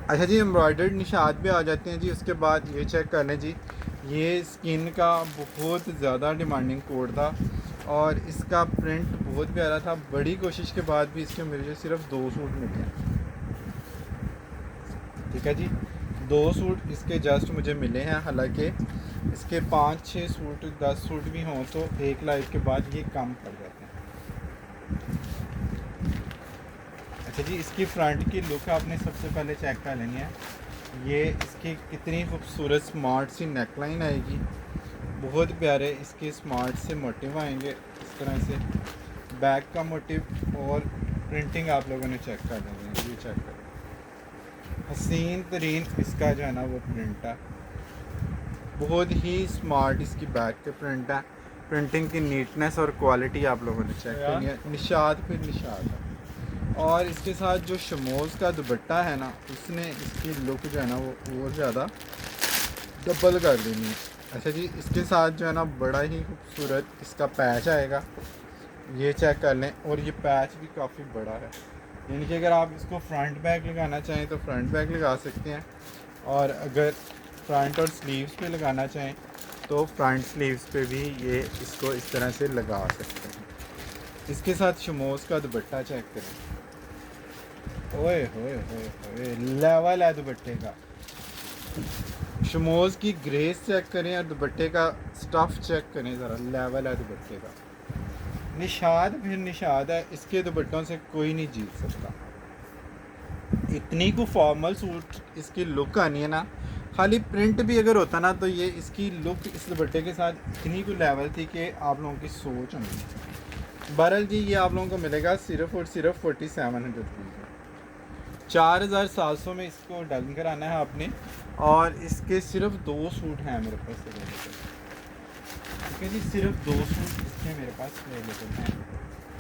अच्छा जी, एम्ब्रॉयडर्ड निशात भी आ जाते हैं जी। उसके बाद ये चेक कर लें जी, ये स्किन का बहुत ज़्यादा डिमांडिंग कोड था और इसका प्रिंट बहुत प्यारा था। बड़ी कोशिश के बाद भी इसके मुझे सिर्फ 2 सूट मिले हैं। ठीक है जी, 2 सूट इसके जस्ट मुझे मिले हैं। हालांकि इसके 5-6 सूट 10 सूट भी हों तो एक लाइफ के बाद ये कम पड़ जाते हैं। अच्छा जी, इसकी फ्रंट की लुक आपने सबसे पहले चेक कर लेनी है। ये इसकी कितनी खूबसूरत स्मार्ट सी नेकलाइन आएगी। बहुत प्यारे इसके स्मार्ट से मोटिव आएंगे इस तरह से। बैक का मोटिव और प्रिंटिंग आप लोगों ने चेक कर लेनी है। ये चेक करें, हसीन तरीन इसका जो है ना वो प्रिंट है। बहुत ही स्मार्ट इसकी बैक के प्रिंट है। प्रिंटिंग की नीटनेस और क्वालिटी आप लोगों ने चेक करनी है। निशात फिर निशात है। और इसके साथ जो शमोज़ का दुपट्टा है ना, उसने इसकी लुक जो है ना वो और ज़्यादा डबल कर देनी है। अच्छा जी, इसके साथ जो है ना बड़ा ही खूबसूरत इसका पैच आएगा। ये चेक कर लें, और ये पैच भी काफ़ी बड़ा है। यानी कि अगर आप इसको फ्रंट बैक लगाना चाहें तो फ्रंट बैक लगा सकते हैं, और अगर फ्रंट और स्लीव्स पे लगाना चाहें तो फ्रंट स्लीव्स पे भी ये इसको इस तरह से लगा सकते हैं। इसके साथ शमोज़ का दुपट्टा चेक करें। ओए होए होए होए, लेवल है दुपट्टे का। शमोज़ की ग्रेस चेक करें और दुपट्टे का स्टफ़ चेक करें ज़रा। लेवल है दुपट्टे का। निशाद फिर निशाद है, इसके दुपट्टों से कोई नहीं जीत सकता। इतनी को फॉर्मल सूट इसकी लुक आनी है ना। खाली प्रिंट भी अगर होता ना तो ये इसकी लुक इस दुपट्टे के साथ इतनी को लेवल थी कि आप लोगों की सोच होंगी। बहरहाल जी, ये आप लोगों को मिलेगा सिर्फ और सिर्फ 4700 रुपीज़ में। 4700 में इसको डन कराना है आपने। और इसके सिर्फ 2 सूट हैं मेरे पास अवेलेबल। ठीक है जी, सिर्फ 2 सूट इसके मेरे पास अवेलेबल हैं।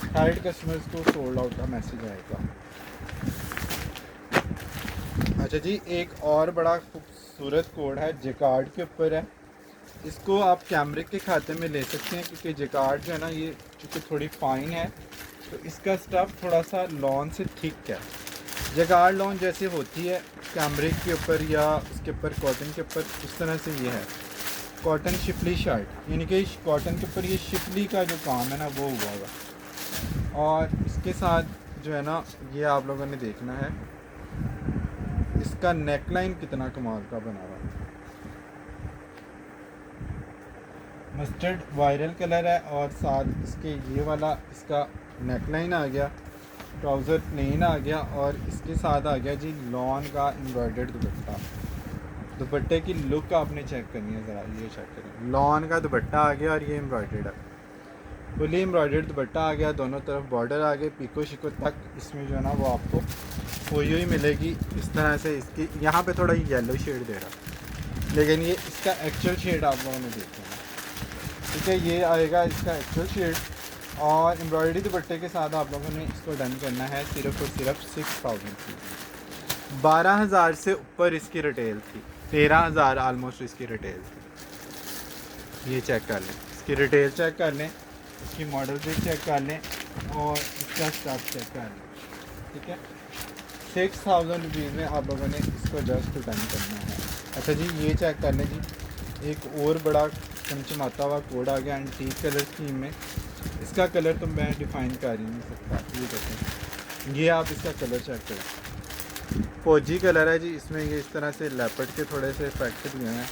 थर्ड कस्टमर्स को सोल्ड आउट का मैसेज आएगा। अच्छा जी, एक और बड़ा खूबसूरत कोड है, जैकार्ड के ऊपर है। इसको आप कैमरिक के खाते में ले सकते हैं, क्योंकि जैकार्ड जो है ना ये चूँकि थोड़ी फाइन है तो इसका स्टफ़ थोड़ा सा लॉन से थिक है। जैकार्ड लॉन जैसे होती है कैमरिक के ऊपर या उसके ऊपर कॉटन के ऊपर, उस तरह से ये है कॉटन शिफली शर्ट। यानी कि कॉटन के ऊपर ये शिफली का जो काम है ना वो हुआ होगा। और इसके साथ जो है ना ये आप लोगों ने देखना है इसका नेकलाइन कितना कमाल का बना हुआ है। मस्टर्ड वायरल कलर है और साथ इसके ये वाला इसका नेकलाइन आ गया, ट्राउज़र प्लेन आ गया, और इसके साथ आ गया जी लॉन का एम्ब्रॉयडर्ड दुपट्टा। दुपट्टे की लुक आपने चेक करनी है ज़रा। ये चेक करें, लॉन का दुपट्टा आ गया और ये एम्ब्रॉयडर्ड है। फुली एम्ब्रॉयडर्ड दुपट्टा आ गया, दोनों तरफ बॉर्डर आ गए, पीको शिको तक इसमें जो है ना वो आपको हुई हुई मिलेगी इस तरह से। इसकी यहाँ पे थोड़ा येलो शेड दे रहा, लेकिन ये इसका एक्चुअल शेड आप लोगों ने देखना है। ठीक है, ये आएगा इसका एक्चुअल शेड। और एम्ब्रॉयडरी दुपट्टे के साथ आप लोगों ने इसको डन करना है सिर्फ और सिर्फ 6000 की। 12,000 से ऊपर इसकी रिटेल थी, 13,000 आलमोस्ट इसकी रिटेल थी। ये चेक कर लें, इसकी रिटेल चेक कर लें, इसकी मॉडल भी चेक कर लें, और इसका स्टफ चेक कर लें। ठीक है, 6000 रुपीज़ में आप लोगों ने इसको जस्ट डन करना है। अच्छा जी, ये चेक कर लें जी, एक और बड़ा चमचमाता हुआ कोड आ गया एंटीक कलर स्कीम में। इसका कलर तो मैं डिफ़ाइन कर ही नहीं सकता। ये देखें, ये आप इसका कलर चेक करें, फौजी कलर है जी। इसमें ये इस तरह से लेपर्ड के थोड़े से इफेक्ट दिए हैं,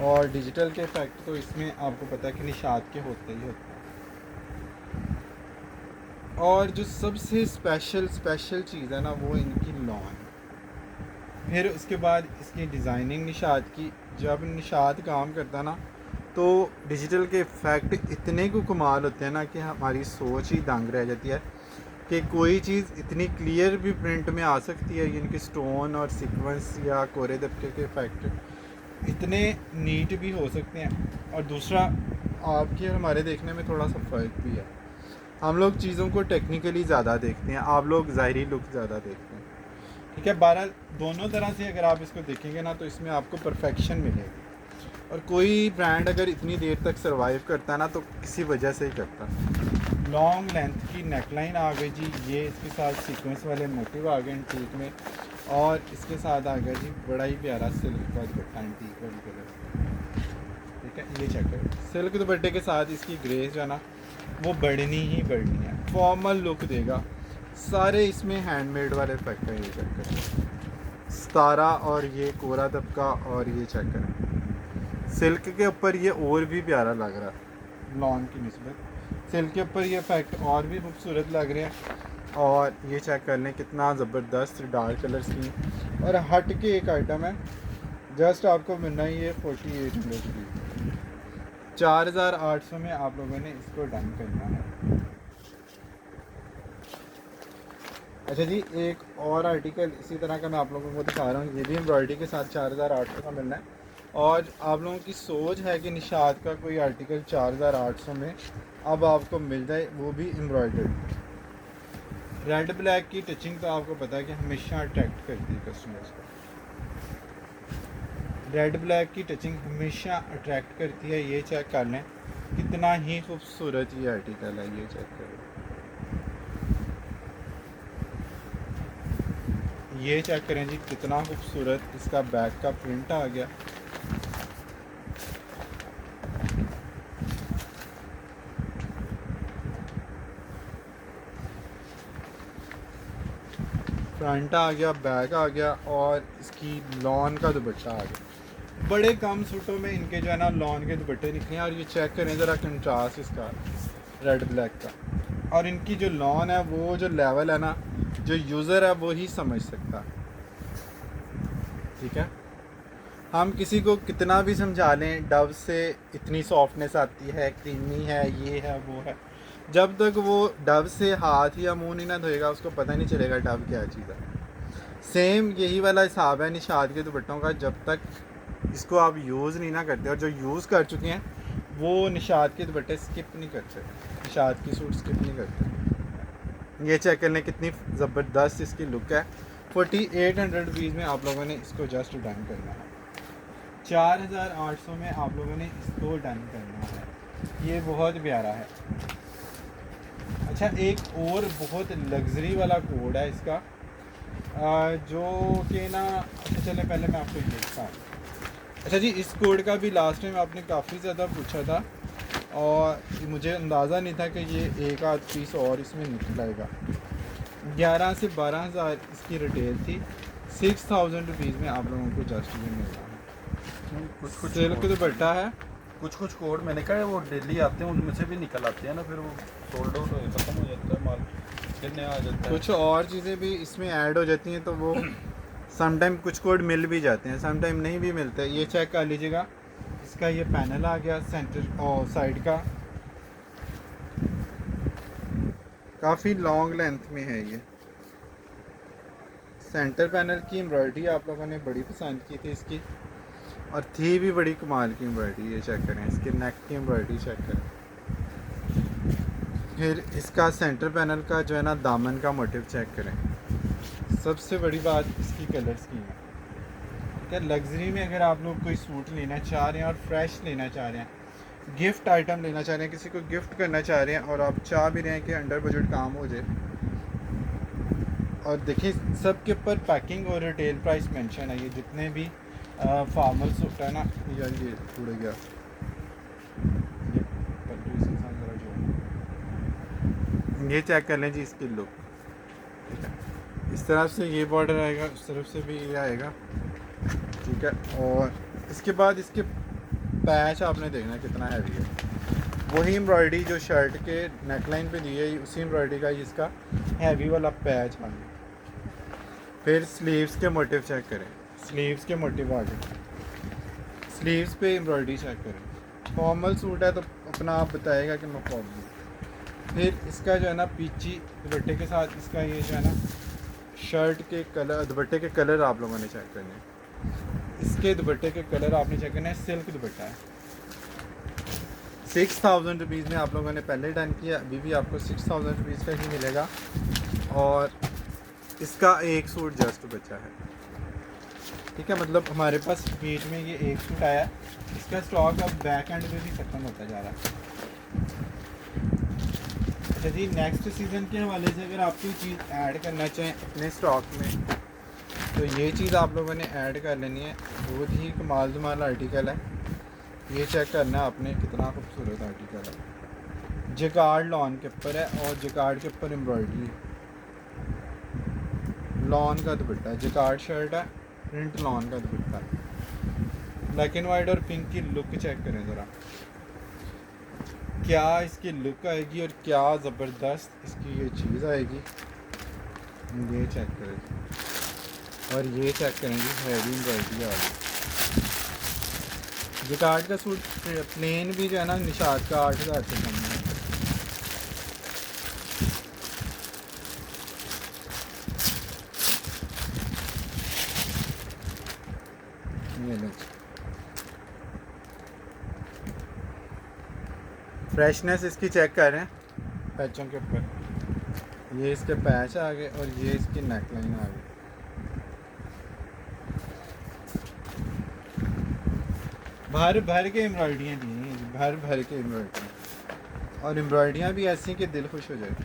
और डिजिटल के इफेक्ट तो इसमें आपको पता है कि निशात के होते ही होते हैं। और जो सबसे स्पेशल चीज़ है ना वो इनकी लॉन। फिर उसके बाद इसकी डिज़ाइनिंग निशात की। जब निशात काम करता ना तो डिजिटल के इफ़ेक्ट इतने को कमाल होते हैं ना कि हमारी सोच ही दंग रह जाती है कि कोई चीज़ इतनी क्लियर भी प्रिंट में आ सकती है। इनके स्टोन और सीक्वेंस या कोरे दबके के इफ़ेक्ट इतने नीट भी हो सकते हैं। और दूसरा, आपके हमारे देखने में थोड़ा सा फ़र्क भी है। हम लोग चीज़ों को टेक्निकली ज़्यादा देखते हैं, आप लोग ज़ाहिरी लुक ज़्यादा देखते हैं। ठीक है, 12 दोनों तरह से अगर आप इसको देखेंगे ना तो इसमें आपको परफेक्शन मिलेगी। और कोई ब्रांड अगर इतनी देर तक सर्वाइव करता है ना तो किसी वजह से ही करता है। लॉन्ग लेंथ की नेकलाइन आ गई जी। ये इसके साथ सीक्वेंस वाले मोटिव आ गए एंटीक में, और इसके साथ आ गया जी बड़ा ही प्यारा सिल्क का दुपट्टा एंटीक वाली कलर। ठीक है, ये चेक करो, सिल्क दुपट्टे के साथ इसकी ग्रेस जो है ना वो बढ़नी ही बढ़नी है, फॉर्मल लुक देगा। सारे इसमें हैंडमेड वाले इफेक्ट है। ये चेक करें, सितारा और ये कोरा दबका, और ये चेक करें सिल्क के ऊपर ये और भी प्यारा लग रहा है लॉन की निस्बत। सिल्क के ऊपर ये इफेक्ट और भी खूबसूरत लग रहे हैं। और ये चेक कर लें कितना ज़बरदस्त डार्क कलर स्कीम, और हट के एक आइटम है, जस्ट आपको मिलना ही ये 4800 की, 4800 में आप लोगों ने इसको डन करना है। अच्छा जी, एक और आर्टिकल इसी तरह का मैं आप लोगों को दिखा रहा हूँ। ये भी एम्ब्रॉयडरी के साथ 4800 का मिलना है। और आप लोगों की सोच है कि निशात का कोई आर्टिकल 4800 में अब आपको मिल जाए, वो भी एम्ब्रॉयडर्ड। रेड ब्लैक की टचिंग तो आपको पता है कि हमेशा अट्रैक्ट करती है कस्टमर्स को। रेड ब्लैक की टचिंग हमेशा अट्रैक्ट करती है। ये चेक कर लें कितना ही खूबसूरत ये आर्टिकल है। ये चेक करें, ये चेक करें जी कितना खूबसूरत इसका बैक का प्रिंट आ गया। फ्रंट आ गया, बैक आ गया, और इसकी लॉन का दुपट्टा आ गया। बड़े कम सूटों में इनके जो है ना लॉन के दुपट्टे निकले। और ये चेक करें ज़रा कंट्रास्ट इसका रेड ब्लैक का। और इनकी जो लॉन है वो जो लेवल है ना, जो यूज़र है वो ही समझ सकता है। ठीक है, हम किसी को कितना भी समझा लें डव से इतनी सॉफ्टनेस आती है, क्रीमी है, ये है वो है, जब तक वो डव से हाथ या मुंह नहीं ना धोएगा उसको पता नहीं चलेगा डव क्या चीज़ है। सेम यही वाला हिसाब है निशात के दुपट्टों का। जब तक इसको आप यूज़ नहीं ना करते, और जो यूज़ कर चुके हैं वो निशात के दुपट्टे स्किप नहीं करते, निशात की सूट स्किप नहीं करते। ये चेक करने कितनी ज़बरदस्त इसकी लुक है। 4800 रुपीज़ में आप लोगों ने इसको जस्ट डन करना है। 4800 में आप लोगों ने इसको डन करना है। ये बहुत प्यारा है। अच्छा, एक और बहुत लग्जरी वाला कोड है इसका, जो कि ना, अच्छा चले पहले मैं आपको ये दिखाऊँ। अच्छा जी, इस कोड का भी लास्ट टाइम आपने काफ़ी ज़्यादा पूछा था, और मुझे अंदाज़ा नहीं था कि ये एक आध पीस और इसमें निकल आएगा। 11 से 12,000 इसकी रिटेल थी। 6000 रुपीज़ में आप लोगों को जस्ट ये मिल रहा है। कुछ सिल्क दुपट्टा है। कुछ कोड मैंने कहा वो डेली आते हैं, उनमें से भी निकल आते हैं ना, फिर वो सोल्ड आउट खत्म हो जाता है माल, फिर नया आ जाता है। कुछ और चीज़ें भी इसमें ऐड हो जाती हैं, तो वो समटाइम कुछ कोड मिल भी जाते हैं, समटाइम नहीं भी मिलते। ये चेक कर लीजिएगा, इसका ये पैनल आ गया सेंटर और साइड का, काफ़ी लॉन्ग लेंथ में है। ये सेंटर पैनल की एम्ब्रॉयडरी आप लोगों ने बड़ी पसंद की थी इसकी, और थी भी बड़ी कमाल की एम्ब्रॉयडरी। ये चेक करें, इसके नेक की एम्ब्रॉयडरी चेक करें। फिर इसका सेंटर पैनल का जो है ना दामन का मोटिव चेक करें। सबसे बड़ी बात इसकी कलर स्कीम है। क्या लग्जरी में अगर आप लोग कोई सूट लेना चाह रहे हैं और फ्रेश लेना चाह रहे हैं, गिफ्ट आइटम लेना चाह रहे हैं, किसी को गिफ्ट करना चाह रहे हैं, और आप चाह भी रहे हैं कि अंडर बजट काम हो जाए, और देखिए सब के ऊपर पैकिंग और रिटेल प्राइस मेंशन है। ये जितने भी फार्मल सूट है ना, यार ये उड़ गया, ये पल्लू इसके साथ ज़रा जो, ये चेक कर लें जी इसकी लुक। ठीक है, इस तरफ से ये बॉर्डर आएगा, इस तरफ से भी ये आएगा। ठीक है, और इसके बाद इसके पैच आपने देखना कितना हैवी है। वही एम्ब्रॉयडरी जो शर्ट के नेकलाइन पे दी है, उसी एम्ब्रॉयडरी का इसका हैवी वाला पैच आ गया। फिर स्लीव्स के मोटिव चेक करें, स्लीव्स के मोटिव आ गए, स्लीव्स पे एम्ब्रॉयडरी चेक करें। फॉर्मल सूट है तो अपना आप बताएगा कि मैं फॉर्मल। फिर इसका जो है ना पीची दुपट्टे के साथ इसका ये जो है ना शर्ट के कलर, दुपट्टे के कलर आप लोगों ने चेक करने हैं। इसके दुपट्टे के कलर आपने चेक करना है। सिल्क दुपट्टा है। 6000 रुपीज़ में आप लोगों ने पहले डन किया, अभी भी आपको 6000 रुपीज़ का ही मिलेगा। और इसका एक सूट जस्ट बचा है। ठीक है, मतलब हमारे पास बीच में ये एक सूट आया है, इसका स्टॉक अब बैक एंड पे भी ख़त्म होता जा रहा है। अच्छा जी, नेक्स्ट सीज़न के हवाले से अगर आप कोई चीज़ ऐड करना चाहें अपने स्टॉक में, तो ये चीज़ आप लोगों ने ऐड कर लेनी है। बहुत ही कमाल धमाल आर्टिकल है, ये चेक करना आपने, कितना खूबसूरत आर्टिकल है। जकार्ड लॉन के ऊपर है और जकार्ड के ऊपर एम्ब्रॉयडरी, लॉन का दुपट्टा है, जकार्ड शर्ट है, प्रिंट लॉन का दुपट्टा है। ब्लैक एंड वाइट और पिंक की लुक चेक करें ज़रा, क्या इसकी लुक आएगी और क्या ज़बरदस्त इसकी ये चीज़ आएगी। ये चेक करें और ये चेक करेंगे, हैवी एम्ब्रॉयडरी आ गई। जकार्ड का सूट प्लेन भी जो है ना निशात का 8,000 से कम है। ये लो, फ्रेशनेस इसकी चेक कर रहे हैं पैचों के ऊपर, ये इसके पैच आ गए और ये इसकी नेक लाइन आ गई। भर भर के एम्ब्रॉयडरियाँ दी हैं, भर भर के एम्ब्रॉयडरी, और एम्ब्रॉयडरियाँ भी ऐसी कि दिल खुश हो जाए।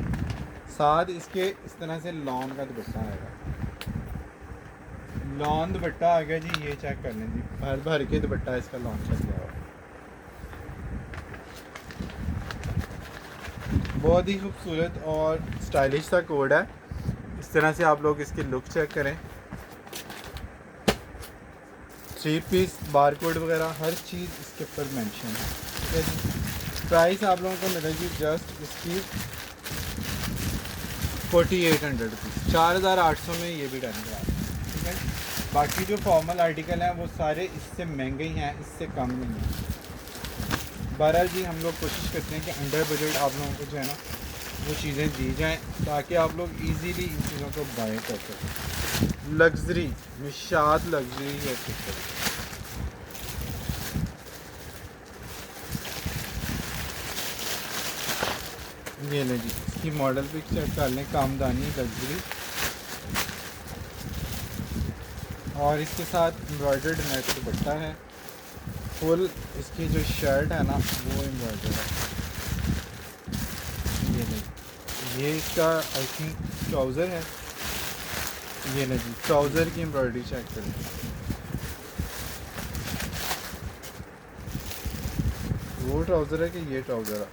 साथ इसके इस तरह से लॉन का दुपट्टा आएगा, लॉन दुपट्टा आ गया जी। ये चेक कर लें जी, भर भर के दुपट्टा इसका लॉन चल गया। बहुत ही खूबसूरत और स्टाइलिश सा कोड है। इस तरह से आप लोग इसकी लुक चेक करें। 3 पीस बार कोड वगैरह हर चीज़ इसके ऊपर मेंशन है, ठीक है जी। प्राइस आप लोगों को मिलेगी जस्ट इसकी 4800 रुपीज़, 4800 में ये भी डन करा, ठीक है। बाकी जो फॉर्मल आर्टिकल हैं वो सारे इससे महंगे ही हैं, इससे कम नहीं है। बहरहाल जी, हम लोग कोशिश करते हैं कि अंडर बजट आप लोगों को जो है ना वो चीज़ें दी जाएं, ताकि आप लोग इजीली इन चीज़ों को बाय कर सकें। लग्जरी, निशात लग्जरी है सिस्टम। ये ले जी, इसकी मॉडल पिक चेक कर लें, कामदानी लग्जरी, और इसके साथ एम्ब्रॉयडर्ड नेट दुपट्टा है। फुल इसकी जो शर्ट है ना वो एम्ब्रॉयडर्ड है। ये ले, ये इसका आई थिंक ट्राउज़र है। ये ले जी, ट्राउज़र की एम्ब्रॉयडरी चेक करें। वो ट्राउज़र है कि ये ट्राउज़र है?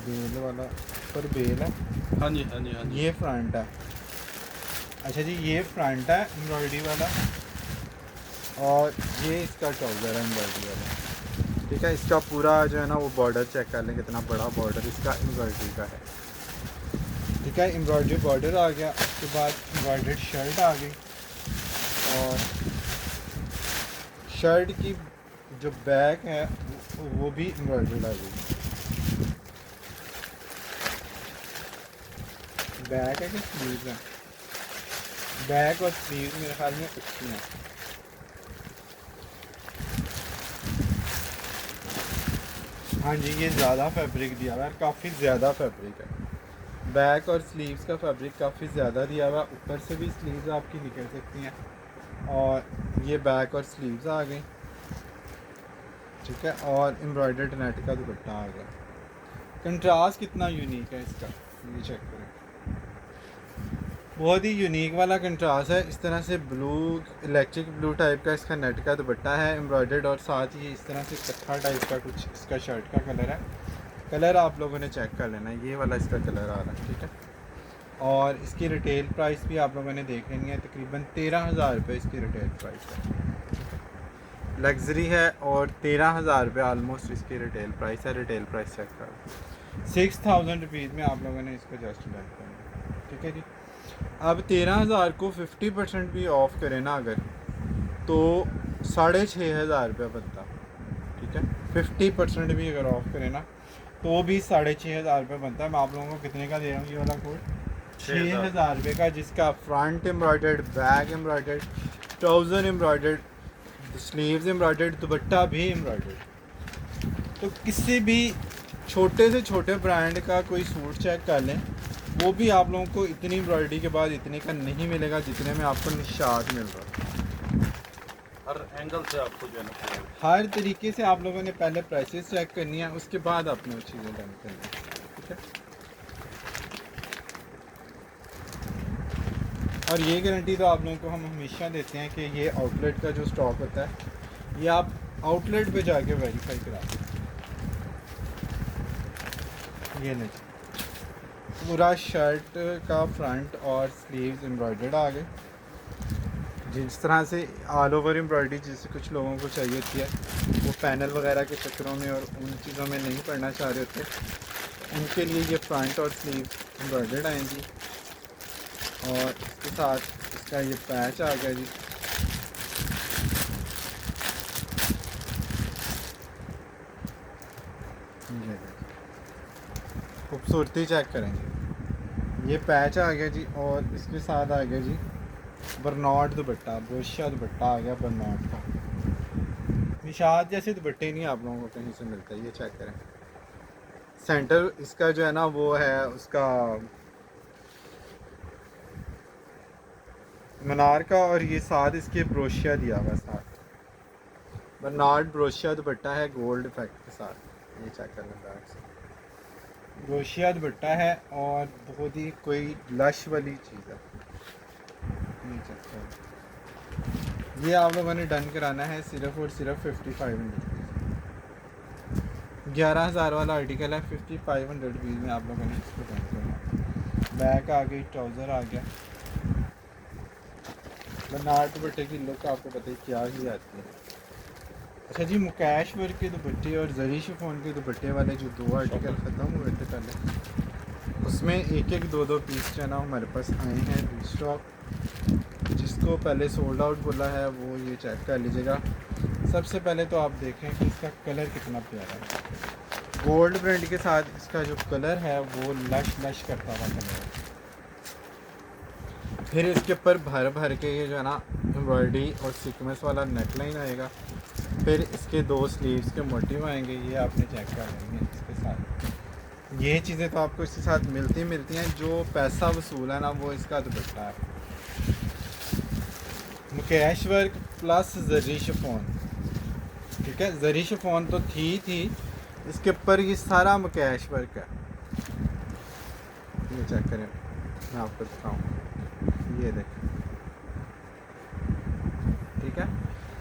बेल वाला पर बेल है। हाँ जी हाँ जी हाँ जी। ये फ्रंट है। अच्छा जी, ये फ्रंट है एम्ब्रॉयडरी वाला, और ये इसका ट्राउज़र है एम्ब्रॉयडरी वाला, ठीक है। इसका पूरा जो है ना वो बॉर्डर चेक कर लें, कितना बड़ा बॉर्डर इसका एम्ब्रॉयडरी का है, ठीक है। एम्ब्रॉयडरी बॉर्डर आ गया, उसके बाद एम्ब्रॉयडर्ड शर्ट आ गई, और शर्ट की जो बैक है वो भी एम्ब्रॉयडर्ड आ गई। बैक है कि स्लीव्स है? बैक और स्लीव्स मेरे ख्याल में अच्छी हैं। हाँ जी, ये ज़्यादा फैब्रिक दिया हुआ है, काफ़ी ज़्यादा फैब्रिक है। बैक और स्लीव्स का फैब्रिक काफ़ी ज़्यादा दिया हुआ है, ऊपर से भी स्लीव्स आपकी निकल सकती हैं, और ये बैक और स्लीव्स आ गई, ठीक है। और एम्ब्रॉयडर्ड नेट का दुपट्टा आ गया। कंट्रास्ट कितना यूनिक है इसका, ये चेक करें, बहुत ही यूनिक वाला कंट्रास्ट है। इस तरह से ब्लू, इलेक्ट्रिक ब्लू टाइप का इसका नेट का दुपट्टा है एम्ब्रॉयडर्ड, और साथ ही इस तरह से कत्था टाइप का कुछ इसका शर्ट का कलर है। कलर आप लोगों ने चेक कर लेना है, ये वाला इसका कलर आ रहा है, ठीक है। और इसकी रिटेल प्राइस भी आप लोगों ने देख लेनी है, तकरीबन 13,000 रुपये इसकी रिटेल प्राइस है। लग्जरी है और 13,000 रुपये आलमोस्ट इसकी रिटेल प्राइस है। रिटेल प्राइस चेक कर 6,000 रुपीज़ में आप लोगों ने इसको जस्ट डन करना, ठीक है जी। अब 13,000 को 50% भी ऑफ़ करें ना अगर, तो 6,500 रुपये बनता, ठीक है। 50% भी अगर ऑफ़ करें ना तो भी 6,500 रुपये बनता है। मैं आप लोगों को कितने का दे रहा हूँ ये वाला कोड? 6,000 रुपये का, जिसका front embroidered, back embroidered, trouser embroidered, sleeves embroidered, दुपट्टा भी एम्ब्रॉयडर्ड। तो किसी भी छोटे से छोटे ब्रांड का कोई सूट चेक कर लें, वो भी आप लोगों को इतनी एम्ब्रॉयडरी के बाद इतने का नहीं मिलेगा जितने में आपको निशात मिल रहा है। हर एंगल से आपको जो है ना पूरा हर तरीके से आप लोगों ने पहले प्राइसेस चेक करनी है, उसके बाद अपनी वो चीज़ें डन करनी है, ठीक है। और ये गारंटी तो आप लोगों को हम हमेशा देते हैं कि ये आउटलेट का जो स्टॉक होता है ये आप आउटलेट पे जाके वेरीफाई करा दें। ये नहीं, पूरा शर्ट का फ्रंट और स्लीव्स एम्ब्रॉयडर्ड आ गए, जिस तरह से ऑल ओवर एम्ब्रॉयडरी जैसे कुछ लोगों को चाहिए होती है, वो पैनल वगैरह के चक्करों में और उन चीज़ों में नहीं पढ़ना चाह रहे होते, उनके लिए ये फ्रंट और स्लीव एम्ब्रॉयडर्ड आएंगी। और इसके साथ इसका ये पैच आ गया जी, ये खूबसूरती चेक करेंगे, ये पैच आ गया जी। और इसके साथ आ गया जी बरनॉट दुपट्टा, ब्रोशिया दुपट्टा आ गया बरनॉट का। निशात जैसे दुपट्टे नहीं आप लोगों को कहीं से मिलता है, ये चेक करें। सेंटर इसका जो है ना वो है उसका मनार का, और ये साथ इसके ब्रोशिया दिया हुआ साथ, बरनार्ड ब्रोशिया दुपट्टा है गोल्ड इफेक्ट के साथ, ये चेक कर लें बैक से। ब्रोशिया दुपट्टा है और बहुत ही कोई लश वाली चीज़ है, ये चेक करें। ये आप लोगों ने डन कराना है सिर्फ और सिर्फ 5500 रुपीज़। 11,000 वाला आर्टिकल है, 5500 रुपीज़ में आप लोगों ने इसको डन करना है। बैक आ गई, ट्राउज़र आ गया। बरनार्ड दुपट्टे की लुक आपको पता ही क्या ही आती है। अच्छा जी, मुकैश वर्क के दुपट्टे और जरी शिफॉन के दुपट्टे वाले जो दो आर्टिकल ख़त्म हुए थे पहले, उसमें एक एक दो दो पीस जो है ना हमारे पास आए हैं रीस्टॉक। जिसको पहले सोल्ड आउट बोला है वो ये चेक कर लीजिएगा। सबसे पहले तो आप देखें कि इसका कलर कितना प्यारा है, गोल्ड प्रिंट के साथ इसका जो कलर है वो लश लश करता हुआ कलर है। फिर इसके ऊपर भर भर के ये जो है ना एम्ब्रॉयडरी और सीक्वेंस वाला नेकलाइन आएगा। फिर इसके दो स्लीव्स के मोटिव आएंगे, ये आपने चेक कर लेंगे इसके साथ। ये चीज़ें तो आपको इसके साथ मिलती हैं। जो पैसा वसूल है ना वो इसका दुपट्टा है, मुकैश वर्क प्लस जरी शिफॉन, ठीक है। जरी शिफॉन तो थी इसके ऊपर ये सारा मुकैश वर्क है। ये चेक करें, मैं आपको दिखाऊँ, ये देखें, ठीक है।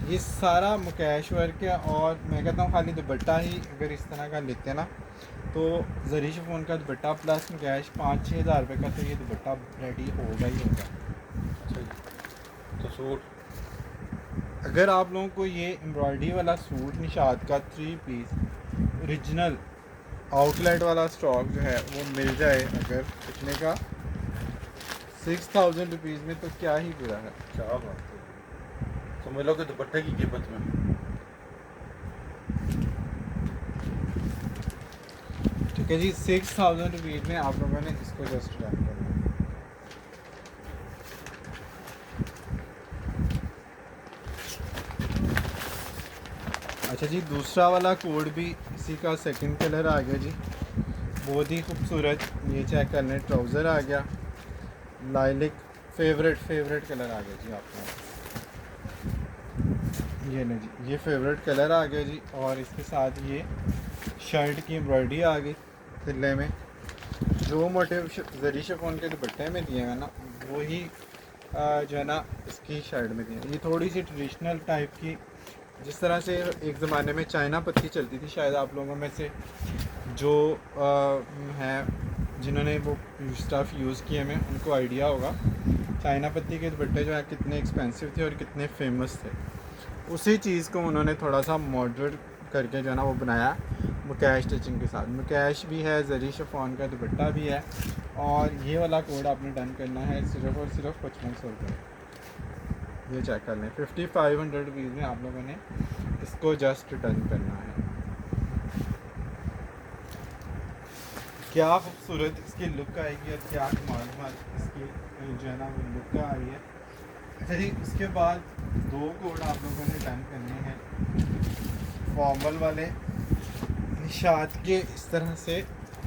ये सारा मुकैश वर्क है। और मैं कहता हूँ खाली दुपट्टा ही अगर इस तरह का लेते हैं ना तो जरी शिफॉन का दुपट्टा प्लस मुकैश 5-6 हज़ार रुपये का तो ये दुपट्टा रेडी होगा ही होगा। अच्छा जी, तो सूट अगर आप लोगों को ये एम्ब्रॉयडरी वाला सूट निशात का 3 पीस ओरिजिनल आउटलेट वाला स्टॉक जो है वो मिल जाए अगर कितने का 6000 रुपीज़ में, तो क्या ही बुरा है। क्या बात है, समझ लो कि दुपट्टे की कीमत में। ठीक है जी, 6000 रुपीज़ में आप लोगों ने इसको जस्ट डन करना है। अच्छा जी, दूसरा वाला कोड भी इसी का सेकंड कलर आ गया जी, बहुत ही खूबसूरत। ये चेक कर लें, ट्राउज़र आ गया लाइलिक, फेवरेट कलर आ गया जी आपका। ये नहीं जी, ये फेवरेट कलर आ गया जी। और इसके साथ ये शर्ट की एम्ब्रॉयडरी आ गई तिल्ले में। जो मोटिव जरी शिफॉन के दुपट्टे में दिए हैं ना वही जो है ना इसकी शर्ट में दिए हैं। ये थोड़ी सी ट्रेडिशनल टाइप की, जिस तरह से एक ज़माने में चाइना पत्ती चलती थी, शायद आप लोगों में से जो हैं जिन्होंने वो स्टफ़ यूज़ किए में उनको आइडिया होगा चाइना पत्ती के दुपट्टे जो है कितने एक्सपेंसिव थे और कितने फेमस थे। उसी चीज़ को उन्होंने थोड़ा सा मॉडर्न करके जो है ना वो बनाया मुकैश स्टिचिंग के साथ। मुकैश भी है, जरी शिफॉन का दुपट्टा भी है। और ये वाला कोड आपने डन करना है सिर्फ़ और सिर्फ 5500 रुपये। ये चेक कर लें, 5500 रुपीज़ में आप लोगों ने इसको जस्ट डन करना है। क्या खूबसूरत इसकी लुक आएगी और क्या कमाल इसकी जो है ना वो लुक आ रही है। अच्छा जी, उसके बाद दो कोड आप लोगों ने डन करने हैं फॉर्मल वाले निशात के इस तरह से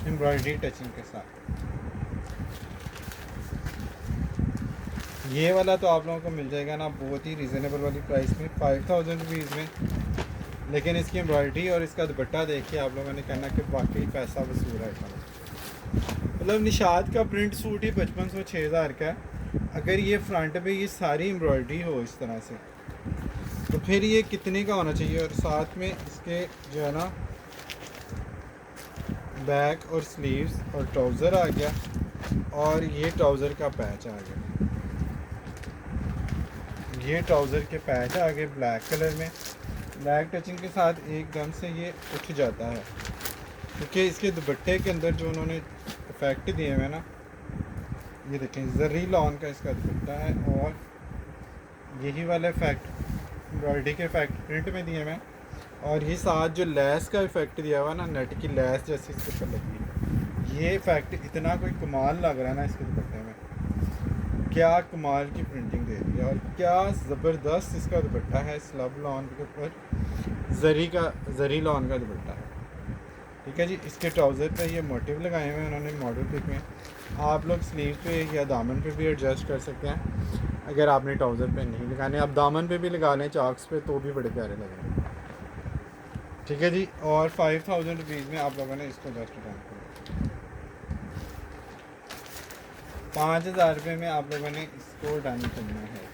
एम्ब्रॉयडरी टचिंग के साथ। ये वाला तो आप लोगों को मिल जाएगा ना बहुत ही रिजनेबल वाली प्राइस में 5000 रुपीज़ में, लेकिन इसकी एम्ब्रॉयडरी और इसका दुपट्टा देख के आप लोगों ने कहना कि वाकई पैसा वसूल है। मतलब निशात का प्रिंट सूट ही 5500-6000 का है। अगर ये फ्रंट पे ये सारी एम्ब्रॉयडरी हो इस तरह से तो फिर ये कितने का होना चाहिए। और साथ में इसके जो है ना बैक और स्लीव्स और ट्राउज़र आ गया, और ये ट्राउज़र का पैच आ गया, ये ट्राउज़र के पैच आ गए ब्लैक कलर में। ब्लैक टचिंग के साथ एकदम से ये उठ जाता है, क्योंकि इसके दुपट्टे के अंदर जो उन्होंने इफेक्ट दिए हुए ना, ये देखें जरी लॉन का इसका दुपट्टा है, और यही वाला इफेक्ट एम्ब्रॉयडरी के इफेक्ट प्रिंट में दिए हुए हैं, और ये साथ जो लेस का इफेक्ट दिया हुआ ना, नेट की लेस जैसी इसके ऊपर लगी है, ये इफेक्ट इतना कोई कमाल लग रहा है ना इसके दुपट्टे में, क्या कमाल की प्रिंटिंग दे दी है, और क्या ज़बरदस्त इसका दुपट्टा है। स्लब लॉन के ऊपर जरी लॉन का दुपट्टा है। ठीक है जी, इसके ट्राउज़र पे ये मोटिव लगाए हुए हैं उन्होंने मॉडल पिक में। आप लोग स्लीव पे या दामन पे भी एडजस्ट कर सकते हैं। अगर आपने ट्राउज़र पे नहीं लगाने, आप दामन पे भी लगा लें चाक्स पे तो भी बड़े प्यारे लगेंगे। ठीक है जी, और 5000 रुपीज़ में आप लोगों ने इसको जस्ट डन कर 5000 रुपये में आप लोगों ने इसको डन करना है।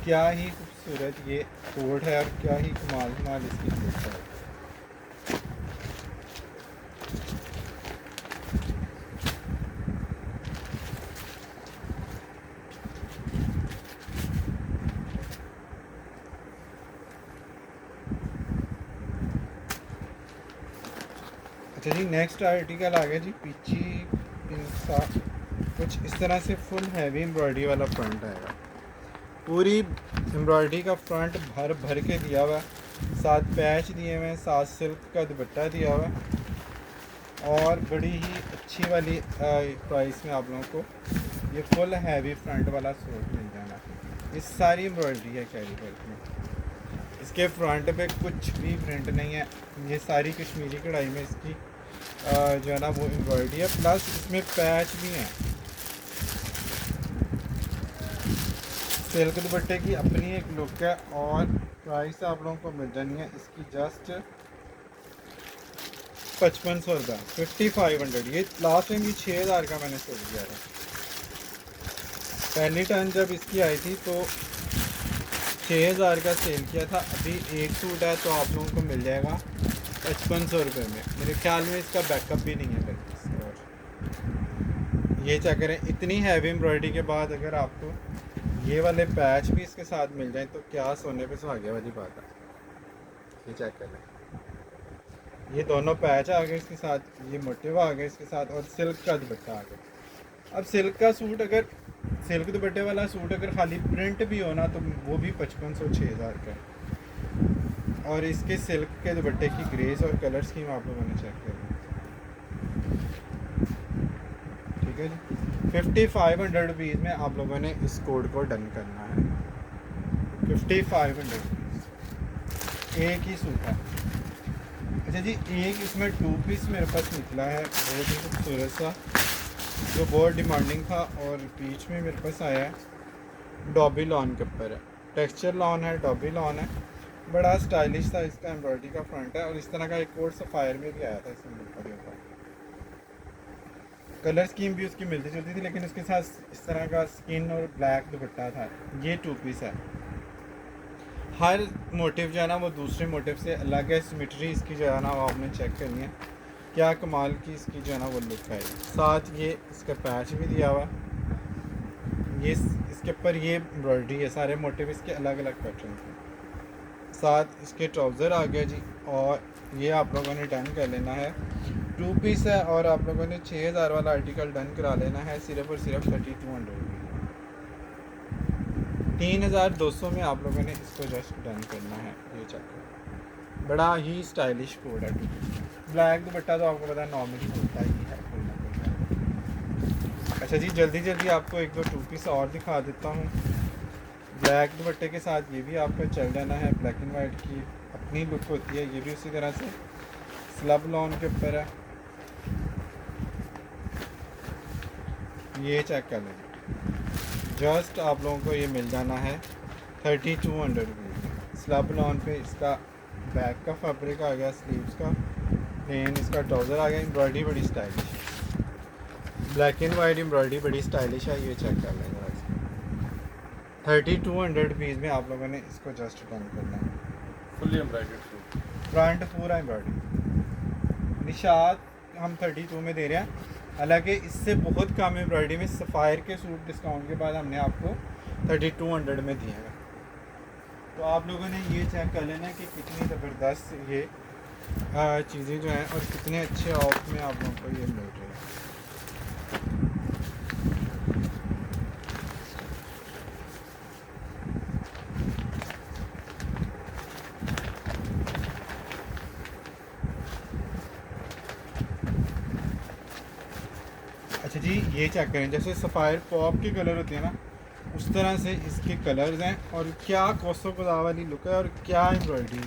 क्या ही खूबसूरत ये कोड है, और क्या ही कमाल इसकी लुक है। अच्छा जी, नेक्स्ट आर्टिकल आ गया जी पीछे कुछ इस तरह से फुल हैवी एम्ब्रॉयडरी वाला फ्रंट आएगा। पूरी एम्ब्रॉयडरी का फ्रंट भर भर के दिया हुआ है, साथ पैच दिए हुए हैं, साथ सिल्क का दुपट्टा दिया हुआ है, और बड़ी ही अच्छी वाली प्राइस में आप लोगों को ये फुल हैवी फ्रंट वाला सूट मिल जाना। इस सारी एम्ब्रॉयडरी है कैरी वर्क में, इसके फ्रंट पे कुछ भी प्रिंट नहीं है, ये सारी कश्मीरी कढ़ाई में इसकी जो है ना वो एम्ब्रॉयडरी है, प्लस इसमें पैच भी हैं। सिल्क दुपट्टे की अपनी एक लुक है, और प्राइस आप लोगों को मिल जानी है इसकी जस्ट 5500 रुपये, 5500। ये लास्ट टाइम भी 6000 का मैंने सेल किया था। पहली टर्न जब इसकी आई थी तो 6000 का सेल किया था। अभी एक सूट है तो आप लोगों को मिल जाएगा 5500 रुपये में। मेरे ख्याल में इसका बैकअप भी नहीं है बल्कि। और ये चेक करें, इतनी हैवी एम्ब्रॉयडरी के बाद अगर आपको ये वाले पैच भी इसके साथ मिल जाए तो क्या सोने पे सुहागे वाली बात है। ये चेक कर लें, ये दोनों पैच आ गए इसके साथ, ये मोटिव आ गए इसके साथ, और सिल्क का दुपट्टा आ गया। अब सिल्क का सूट अगर सिल्क दुपट्टे वाला सूट अगर खाली प्रिंट भी हो ना तो वो भी 5500-6000 का है। और इसके सिल्क के दुपट्टे की ग्रेस और कलर स्कीम आप लोगों ने चेक कर ली। ठीक है जी, 5500 रुपीज़ में आप लोगों ने इस कोड को डन करना है। 5500 रुपीज़ एक ही सूट है। अच्छा जी, एक इसमें 2 पीस मेरे पास निकला है बहुत ही खूबसूरत सा, जो बहुत डिमांडिंग था, और बीच में मेरे पास आया है डॉबी लॉन के ऊपर है, टेक्सचर लॉन है, डॉबी लॉन है, बड़ा स्टाइलिश था। इसका एम्ब्रॉयडरी का फ्रंट है, और इस तरह का एक कोट सफ़ायर में भी आया था इसमें ऊपर। कलर स्कीम भी उसकी मिलती जुलती थी, लेकिन उसके साथ इस तरह का स्किन और ब्लैक दुपट्टा था। ये 2 पीस है। हर मोटिव जो है ना वो दूसरे मोटिव से अलग है। सिमेट्री इसकी जो है ना वो आपने चेक करनी है, क्या कमाल की इसकी जो है ना वो लुक है। साथ ये इसका पैच भी दिया हुआ, ये इसके ऊपर ये एम्ब्रॉयडरी है, सारे मोटिव इसके अलग अलग पैटर्न के साथ। इसके ट्राउज़र आ गया जी, और ये आप लोगों ने डन कर लेना है। 2 पीस है, और आप लोगों ने 6000 वाला आर्टिकल डन करा लेना है सिर्फ और सिर्फ 3200 रुपये, 3200 में आप लोगों ने इसको जस्ट डन करना है। ये चेक, बड़ा ही स्टाइलिश कोड है। 2 पीस ब्लैक दुपट्टा तो आपको पता है नॉर्मली होता ही है कोई ना कोई। अच्छा जी, जल्दी जल्दी आपको 1-2 2 पीस और दिखा देता हूँ। ब्लैक दुपट्टे के साथ ये भी आपका चल जाना है, ब्लैक एंड वाइट की अपनी लुक होती है। ये भी उसी तरह से स्लब लॉन के ऊपर है। ये चेक कर लें, जस्ट आप लोगों को ये मिल जाना है 3200 रुपीज़। स्लब लॉन पे इसका बैक का फैब्रिक आ गया, स्लीव्स का प्लेन इसका ट्राउज़र आ गया। एम्ब्रॉयडरी बड़ी stylish, black and white embroidery बड़ी स्टाइलिश है। ये चेक कर लेंगे 3200 रुपीज़ में आप लोगों ने इसको जस्ट डन करना है। फुल्ली एम्ब्रॉयडर्ड सूट, फ्रंट पूरा एम्ब्रॉयडरी। निशात हम 32 में दे रहे हैं, हालांकि इससे बहुत कम एम्ब्रॉयडरी में सफ़ायर के सूट डिस्काउंट के बाद हमने आपको 3200 में दिया है। तो आप लोगों ने ये चेक कर लेना कि कितनी ज़बरदस्त ये चीज़ें जो हैं और कितने अच्छे ऑफ में आप लोगों को ये मिल रही है। अच्छा जी, ये चेक करें, जैसे सफ़ायर पॉप के कलर होते हैं ना, उस तरह से इसके कलर्स हैं। और क्या कोसो कोदा वाली लुक है और क्या एम्ब्रॉयडरी है।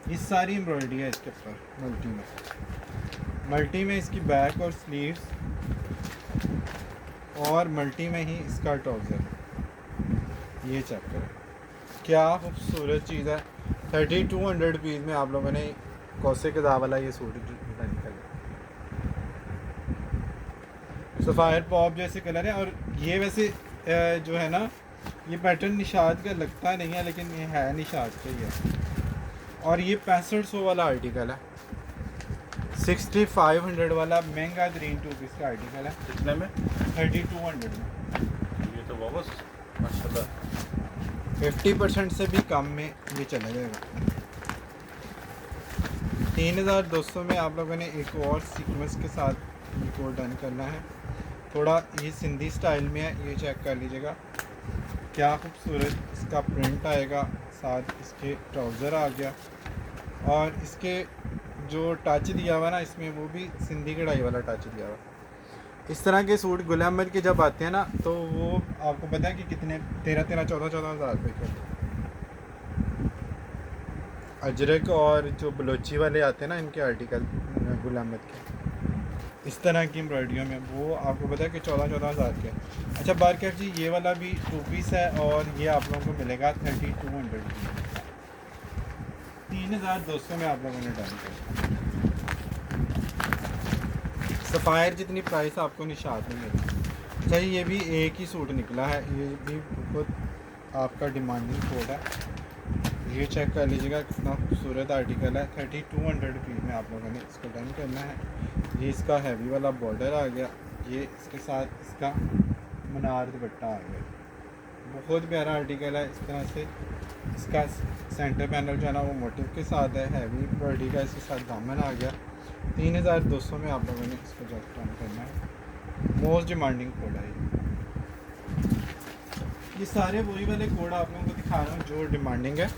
ये सारी एम्ब्रॉयडरी है इसके ऊपर मल्टी में इसकी बैक और स्लीव्स, और मल्टी में ही इसका ट्राउज़र। ये चेक करें, क्या खूबसूरत चीज़ है। 3200 रुपीज़ में आप लोगों ने कोसे कोदा वाला ये सूट डन कर लिया। सफ़ायर पॉप जैसे कलर है। और ये वैसे जो है ना, ये पैटर्न निशात का लगता नहीं है, लेकिन ये है निशात का ही है। और ये 6500 वाला आर्टिकल है, 6500 वाला महंगा 3 2 पीस का आर्टिकल है। कितने में? 3200 में। ये तो वापस माशाल्लाह 50% से भी कम में ये चला जाएगा। 3200 में आप लोगों ने एक और सीक्वेंस के साथ ये कोड डन करना है। थोड़ा ये सिंधी स्टाइल में है, ये चेक कर लीजिएगा क्या खूबसूरत इसका प्रिंट आएगा। साथ इसके ट्राउज़र आ गया, और इसके जो टच दिया हुआ ना इसमें, वो भी सिंधी कढ़ाई वाला टच दिया हुआ। इस तरह के सूट गुल अहमद के जब आते हैं ना, तो वो आपको पता है कि कितने 13-14 हज़ार रुपये के। अजरक और जो बलोची वाले आते हैं ना इनके आर्टिकल गुल अहमद के, इस तरह की एम्ब्रॉयडरियों में, वो आपको पता है कि 14-14 हज़ार के। अच्छा बारकेट जी, ये वाला भी 2 पीस है, और ये आप लोगों को मिलेगा 3200 की। 3200 में आप लोगों ने डन किया। सफ़ायर जितनी प्राइस आपको निशात में मिली। अच्छा ये भी एक ही सूट निकला है, ये भी बहुत आपका डिमांडिंग कोड है। ये चेक कर लीजिएगा कितना खूबसूरत आर्टिकल है। 3200 रुपीज़ में आप लोगों ने इसको डन करना है। ये इसका हैवी वाला बॉर्डर आ गया, ये इसके साथ इसका मनार दुपट्टा आ गया। बहुत प्यारा आर्टिकल है। इस तरह से इसका सेंटर पैनल जो है ना वो मोटिव के साथ है, हैवी एम्ब्रॉयडरी का इसके साथ दामन आ गया। 3200 में आप लोगों ने इसको जस्ट डन करना है। मोस्ट डिमांडिंग कोड है ये सारे वही वाले कोड आप लोगों को दिखा रहा हूँ जो डिमांडिंग है।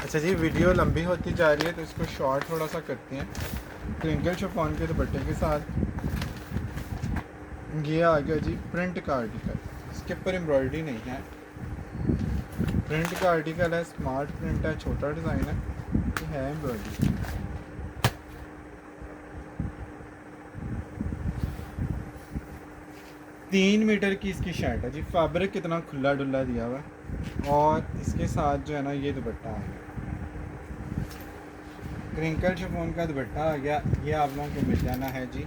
अच्छा जी, वीडियो लंबी होती जा रही है तो इसको शॉर्ट थोड़ा सा करते हैं। क्रिंकल शिफॉन के दुपट्टे के साथ ये आ गया जी प्रिंट का आर्टिकल। इसके ऊपर एम्ब्रॉयडरी नहीं है, प्रिंट का आर्टिकल है, स्मार्ट प्रिंट है, छोटा डिज़ाइन है, ये है एम्ब्रॉयडरी। तीन मीटर की इसकी शर्ट है जी। फैब्रिक कितना खुला डुल्ला दिया हुआ है, और इसके साथ जो है ना ये दुपट्टा आ गया, क्रिंकल शिफॉन का दुपट्टा आ गया। ये आप लोगों को मिल जाना है जी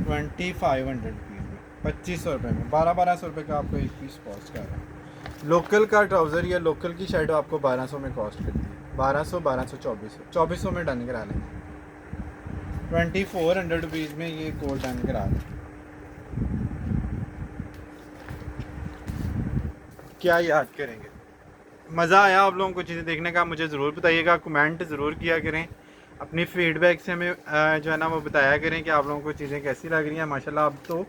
2500 रुपीज़ में, 2500 रुपये में। 1200 रुपये का आपको एक पीस कॉस्ट कर रहा है। लोकल का ट्राउज़र या लोकल की शर्ट आपको 1200 में कॉस्ट करती है। 1200, 2400 में डन करा लेंगे। 2400 रुपीज़ में ये कोड डन करा लें। क्या याद करेंगे। मज़ा आया आप लोगों को चीज़ें देखने का? मुझे ज़रूर बताइएगा, कमेंट ज़रूर किया करें, अपनी फ़ीडबैक से हमें जो है ना वो बताया करें कि आप लोगों को चीज़ें कैसी लग रही हैं। माशाल्लाह अब तो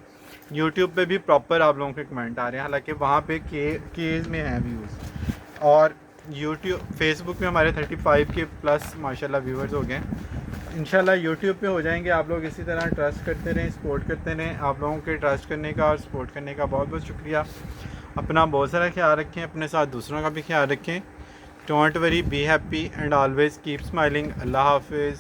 यूट्यूब पे भी प्रॉपर आप लोगों के कमेंट आ रहे हैं, हालांकि वहाँ पे केज में हैं व्यूज़, और यूट्यूब फेसबुक में हमारे 35 के प्लस माशाल्लाह व्यूवर्स हो गए। इंशाल्लाह यूट्यूब पे हो जाएंगे। आप लोग इसी तरह ट्रस्ट करते रहें, सपोर्ट करते रहें। आप लोगों के ट्रस्ट करने का और सपोर्ट करने का बहुत बहुत शुक्रिया। अपना बहुत सारा ख्याल रखें, अपने साथ दूसरों का भी ख्याल रखें। Don't worry, be happy and always keep smiling. अल्लाह हाफिज़।